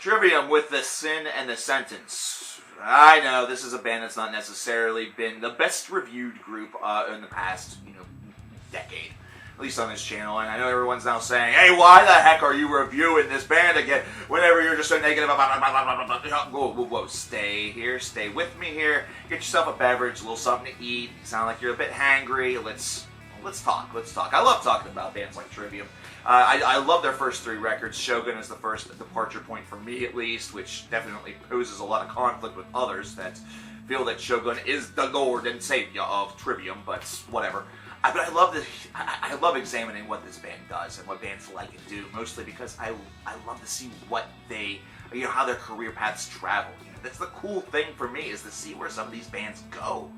Trivium with The Sin and the Sentence. I know this is a band that's not necessarily been the best reviewed group in the past, decade. At least on this channel, and I know everyone's now saying, hey, why the heck are you reviewing this band again whenever you're just so negative about whoa, stay here, stay with me here, get yourself a beverage, a little something to eat, you sound like you're a bit hangry, let's talk. I love talking about bands like Trivium. I love their first 3 records. Shogun is the first departure point for me, at least, which definitely poses a lot of conflict with others that feel that Shogun is the Lord and Savior of Trivium, but whatever. But I love this. I love examining what this band does and what bands like and do, mostly because I love to see what they, how their career paths travel. That's the cool thing for me, is to see where some of these bands go.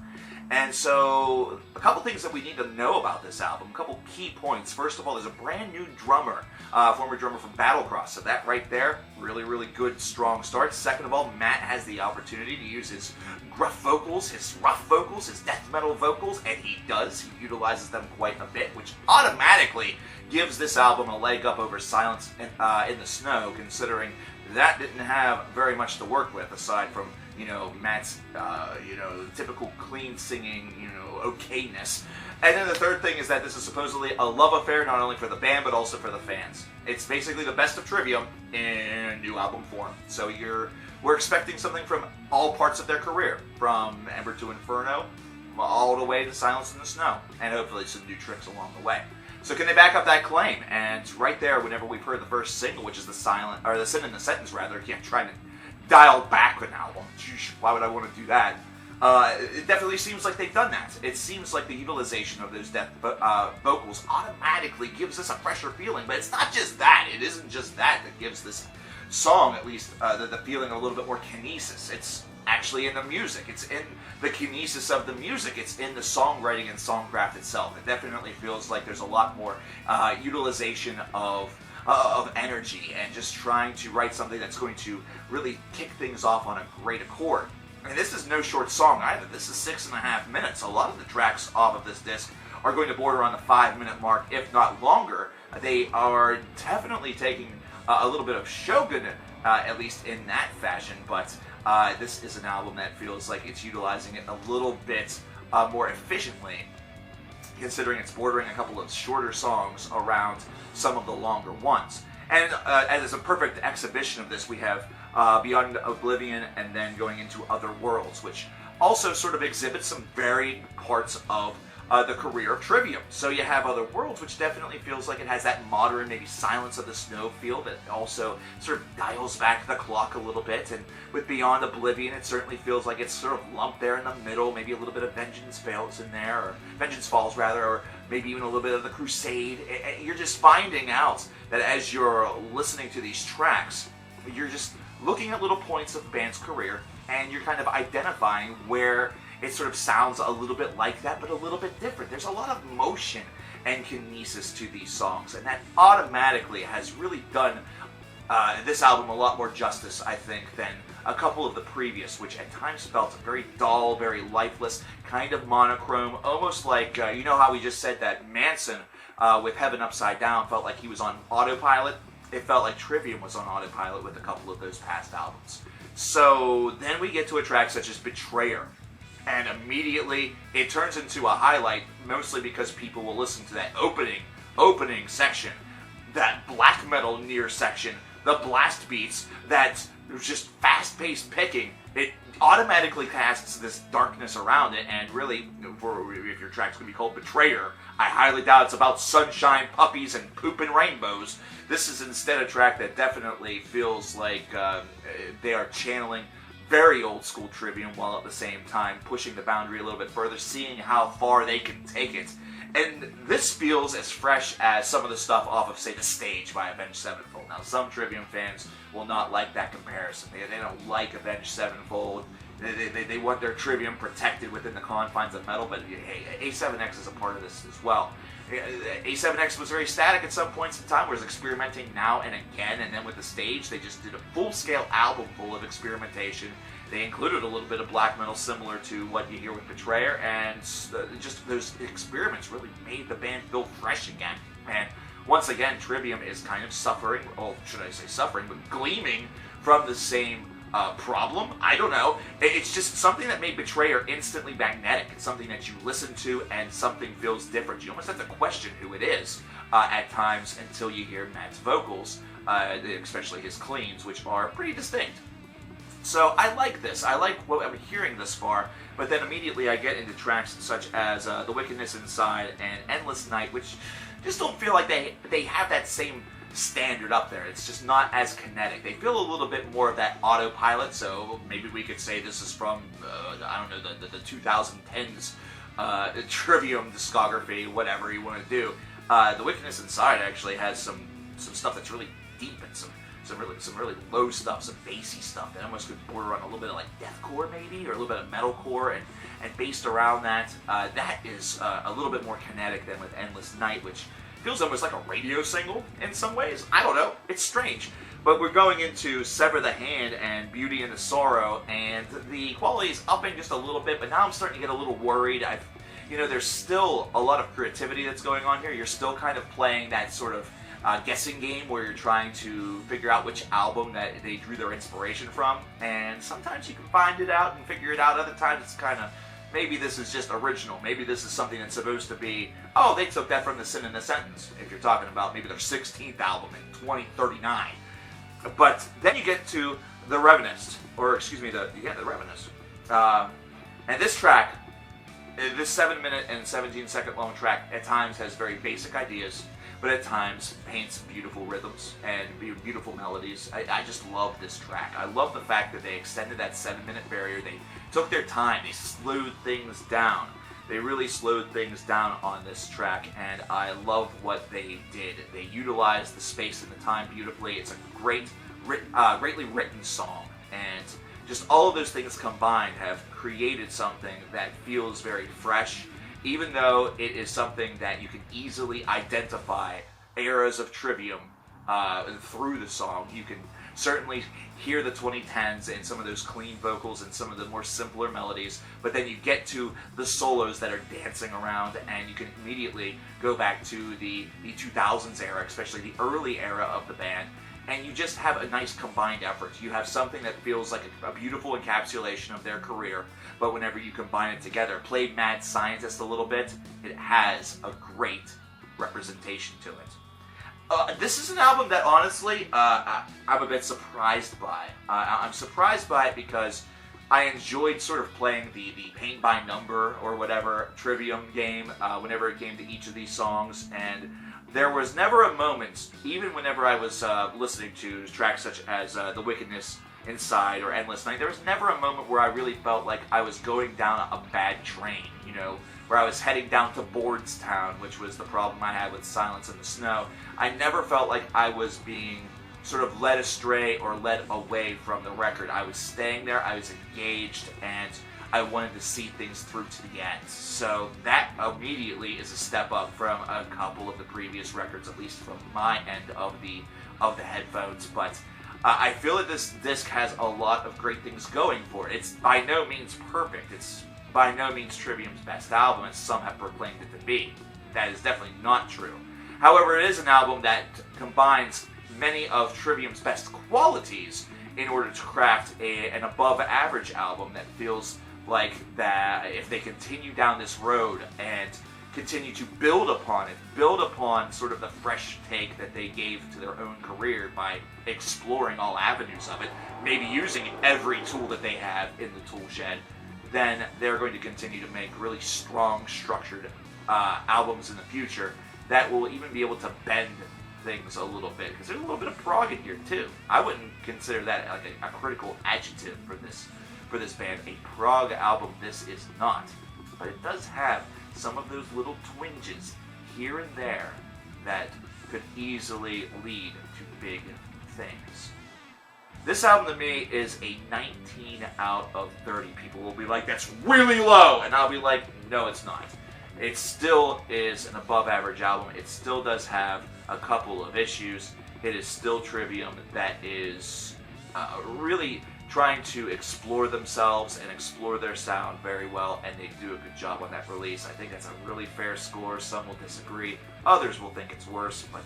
And so, a couple things that we need to know about this album, a couple key points. First of all, there's a brand new drummer, former drummer from Battlecross. So that right there, really, really good, strong start. Second of all, Matt has the opportunity to use his gruff vocals, his rough vocals, his death metal vocals, and he does. He utilizes them quite a bit, which automatically gives this album a leg up over Silence in the Snow, considering that didn't have very much to work with, aside from Matt's, typical clean singing, okayness. And then the third thing is that this is supposedly a love affair, not only for the band, but also for the fans. It's basically the best of Trivium in new album form. So we're expecting something from all parts of their career, from Ember to Inferno, all the way to Silence in the Snow, and hopefully some new tricks along the way. So can they back up that claim? And right there, whenever we've heard the first single, which is the Sin in the Sentence, rather, trying to dial back an album. Why would I want to do that? It definitely seems like they've done that. It seems like the utilization of those death vocals automatically gives us a fresher feeling. But it's not just that. It isn't just that gives this song, at least, the feeling a little bit more kinesis. It's actually in the music. It's in the kinesis of the music. It's in the songwriting and songcraft itself. It definitely feels like there's a lot more utilization of energy and just trying to write something that's going to really kick things off on a great accord. And this is no short song either. This is 6.5 minutes. A lot of the tracks off of this disc are going to border on the 5-minute mark, if not longer. They are definitely taking a little bit of Shogun, at least in that fashion, but this is an album that feels like it's utilizing it a little bit more efficiently, considering it's bordering a couple of shorter songs around some of the longer ones. And as a perfect exhibition of this, we have Beyond Oblivion and then going into Other Worlds, which also sort of exhibits some varied parts of the career of Trivium. So you have Other Worlds, which definitely feels like it has that modern, maybe Silence of the Snow feel that also sort of dials back the clock a little bit. And with Beyond Oblivion, it certainly feels like it's sort of lumped there in the middle. Maybe a little bit of Vengeance Falls in there, or Vengeance Falls rather, or maybe even a little bit of The Crusade. You're just finding out that as you're listening to these tracks, you're just looking at little points of the band's career, and you're kind of identifying where it sort of sounds a little bit like that, but a little bit different. There's a lot of motion and kinesis to these songs, and that automatically has really done this album a lot more justice, I think, than a couple of the previous, which at times felt very dull, very lifeless, kind of monochrome, almost like, you know how we just said that Manson with Heaven Upside Down felt like he was on autopilot? It felt like Trivium was on autopilot with a couple of those past albums. So then we get to a track such as Betrayer, and immediately it turns into a highlight, mostly because people will listen to that opening section, that black metal near section, the blast beats, that just fast-paced picking. It automatically casts this darkness around it, and really, if your track's going to be called Betrayer, I highly doubt it's about sunshine, puppies, and pooping rainbows. This is instead a track that definitely feels like they are channeling very old school Trivium, while at the same time pushing the boundary a little bit further, seeing how far they can take it. And this feels as fresh as some of the stuff off of, say, The Stage by Avenged Sevenfold. Now, some Trivium fans will not like that comparison. They don't like Avenged Sevenfold. They want their Trivium protected within the confines of metal, but hey, A7X is a part of this as well. A7X was very static at some points in time, whereas experimenting now and again, and then with The Stage, they just did a full-scale album full of experimentation. They included a little bit of black metal similar to what you hear with Betrayer, and just those experiments really made the band feel fresh again. And once again, Trivium is kind of suffering, or should I say suffering, but gleaming from the same problem. I don't know. It's just something that made Betrayer instantly magnetic. It's something that you listen to and something feels different. You almost have to question who it is at times until you hear Matt's vocals, especially his cleans, which are pretty distinct. So I like this. I like what I'm hearing thus far, but then immediately I get into tracks such as The Wickedness Inside and Endless Night, which just don't feel like they have that same standard up there. It's just not as kinetic. They feel a little bit more of that autopilot, so maybe we could say this is from, I don't know, the 2010s Trivium discography, whatever you want to do. The Wickedness Inside actually has some stuff that's really deep and some really low stuff, some bassy stuff that almost could border on a little bit of like deathcore maybe, or a little bit of metalcore, and based around that. That is a little bit more kinetic than with Endless Night, which feels almost like a radio single in some ways. I don't know. It's strange. But we're going into Sever the Hand and Beauty and the Sorrow, and the quality is upping just a little bit, but now I'm starting to get a little worried. There's still a lot of creativity that's going on here. You're still kind of playing that sort of guessing game where you're trying to figure out which album that they drew their inspiration from, and sometimes you can find it out and figure it out. Other times it's kind of, maybe this is just original. Maybe this is something that's supposed to be, oh, they took that from The Sin in the Sentence, if you're talking about maybe their 16th album in 2039. But then you get to The Revenant, or excuse me, The Revenant. And this track, this 7-minute and 17-second long track, at times has very basic ideas, but at times paints beautiful rhythms and beautiful melodies. I just love this track. I love the fact that they extended that 7-minute barrier. They took their time. They slowed things down. They really slowed things down on this track, and I love what they did. They utilized the space and the time beautifully. It's a greatly written song, and just all of those things combined have created something that feels very fresh, even though it is something that you can easily identify eras of Trivium through the song. You can certainly hear the 2010s and some of those clean vocals and some of the more simpler melodies, but then you get to the solos that are dancing around, and you can immediately go back to the 2000s era, especially the early era of the band, and you just have a nice combined effort. You have something that feels like a beautiful encapsulation of their career, but whenever you combine it together, play Mad Scientist a little bit, it has a great representation to it. This is an album that honestly, I'm a bit surprised by. I'm surprised by it because I enjoyed sort of playing the paint by number or whatever Trivium game whenever it came to each of these songs, and there was never a moment, even whenever I was listening to tracks such as The Wickedness Inside or Endless Night, there was never a moment where I really felt like I was going down a bad train, where I was heading down to Boardstown, which was the problem I had with Silence in the Snow. I never felt like I was being sort of led astray or led away from the record. I was staying there, I was engaged, and I wanted to see things through to the end. So that immediately is a step up from a couple of the previous records, at least from my end of the headphones. But I feel that this disc has a lot of great things going for it. It's by no means perfect. It's by no means Trivium's best album, as some have proclaimed it to be. That is definitely not true. However, it is an album that combines many of Trivium's best qualities in order to craft an above-average album that feels like that if they continue down this road and continue to build upon sort of the fresh take that they gave to their own career by exploring all avenues of it, maybe using every tool that they have in the tool shed, then they're going to continue to make really strong, structured albums in the future that will even be able to bend things a little bit, because there's a little bit of prog in here too. I wouldn't consider that like a critical adjective for this band. A prog album this is not, but it does have some of those little twinges here and there that could easily lead to big things. This album to me is a 19 out of 30. People will be like, that's really low, and I'll be like, no, it's not. It still is an above average album. It still does have a couple of issues. It is still Trivium that is really trying to explore themselves and explore their sound very well, and they do a good job on that release. I think that's a really fair score. Some will disagree. Others will think it's worse, but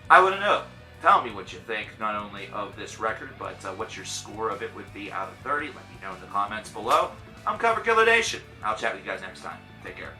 I wouldn't know. Tell me what you think, not only of this record, but what your score of it would be out of 30. Let me know in the comments below. I'm CoverKillerNation. I'll chat with you guys next time. Take care.